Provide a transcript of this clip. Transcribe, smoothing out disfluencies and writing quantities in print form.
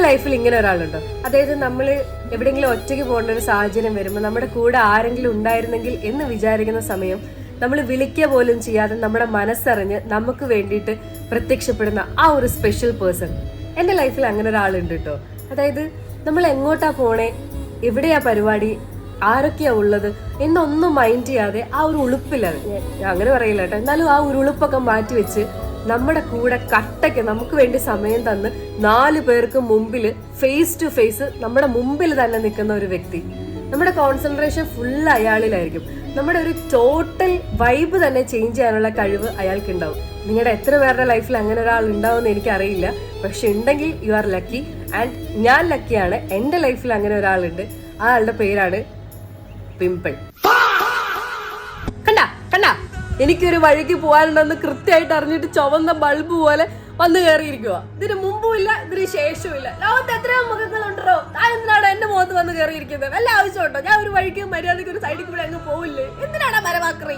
ലൈഫിൽ ഇങ്ങനെ ഒരാളുണ്ടോ? അതായത് നമ്മൾ എവിടെയെങ്കിലും ഒറ്റയ്ക്ക് പോകേണ്ട ഒരു സാഹചര്യം വരുമ്പോൾ നമ്മുടെ കൂടെ ആരെങ്കിലും ഉണ്ടായിരുന്നെങ്കിൽ എന്ന് വിചാരിക്കുന്ന സമയം നമ്മൾ വിളിക്കുക പോലും ചെയ്യാതെ നമ്മുടെ മനസ്സറിഞ്ഞ് നമുക്ക് വേണ്ടിയിട്ട് പ്രത്യക്ഷപ്പെടുന്ന ആ ഒരു സ്പെഷ്യൽ പേഴ്സൺ. എൻ്റെ ലൈഫിൽ അങ്ങനെ ഒരാളുണ്ട് കേട്ടോ. അതായത് നമ്മൾ എങ്ങോട്ടാ പോണേ, എവിടെയാ പരിപാടി, ആരൊക്കെയാ ഉള്ളത് എന്നൊന്നും മൈൻഡ് ചെയ്യാതെ ആ ഒരു ഉളുപ്പില്ല, ഞാൻ അങ്ങനെ പറയില്ല കേട്ടോ, എന്നാലും ആ ഒരു ഉളുപ്പൊക്കെ മാറ്റി വെച്ച് നമ്മുടെ കൂടെ കട്ടയ്ക്ക് നമുക്ക് വേണ്ടി സമയം തന്ന് 4 പേർക്ക് മുമ്പിൽ ഫേസ് ടു ഫേസ് നമ്മുടെ മുമ്പിൽ തന്നെ നിൽക്കുന്ന ഒരു വ്യക്തി. നമ്മുടെ കോൺസെൻട്രേഷൻ ഫുൾ അയാളിലായിരിക്കും. നമ്മുടെ ഒരു ടോട്ടൽ വൈബ് തന്നെ ചേഞ്ച് ചെയ്യാനുള്ള കഴിവ് അയാൾക്ക് ഉണ്ടാവും. നിങ്ങളുടെ എത്ര പേരുടെ ലൈഫിൽ അങ്ങനെ ഒരാൾ ഉണ്ടാവും എന്ന് എനിക്കറിയില്ല, പക്ഷെ ഉണ്ടെങ്കിൽ യു ആർ ലക്കി. ആൻഡ് ഞാൻ ലക്കിയാണ്, എൻ്റെ ലൈഫിൽ അങ്ങനെ ഒരാളുണ്ട്. ആ ആളുടെ പേരാണ് പിമ്പിൾ. കണ്ട എനിക്കൊരു വഴിക്ക് പോകാനുണ്ടെന്ന് കൃത്യമായിട്ട് അറിഞ്ഞിട്ട് ചുവന്ന ബൾബ് പോലെ വന്ന് കയറിയിരിക്കുക. ഇതിന് മുമ്പും ഇല്ല, ഇതിന് ശേഷവും ഇല്ല. ലോകത്ത് എത്രയോ മുഖങ്ങളുണ്ടോ, എന്തിനാണ് എന്റെ മുഖത്ത് വന്ന് കയറിയിരിക്കുന്നത്? വല്ല ആവശ്യമുണ്ടോ? ഞാൻ ഒരു വഴിക്ക് മര്യാദയ്ക്ക് ഒരു സൈഡിൽ കൂടെ അങ്ങ് പോവില്ലേ? എന്തിനാണ് മരമാക്രി?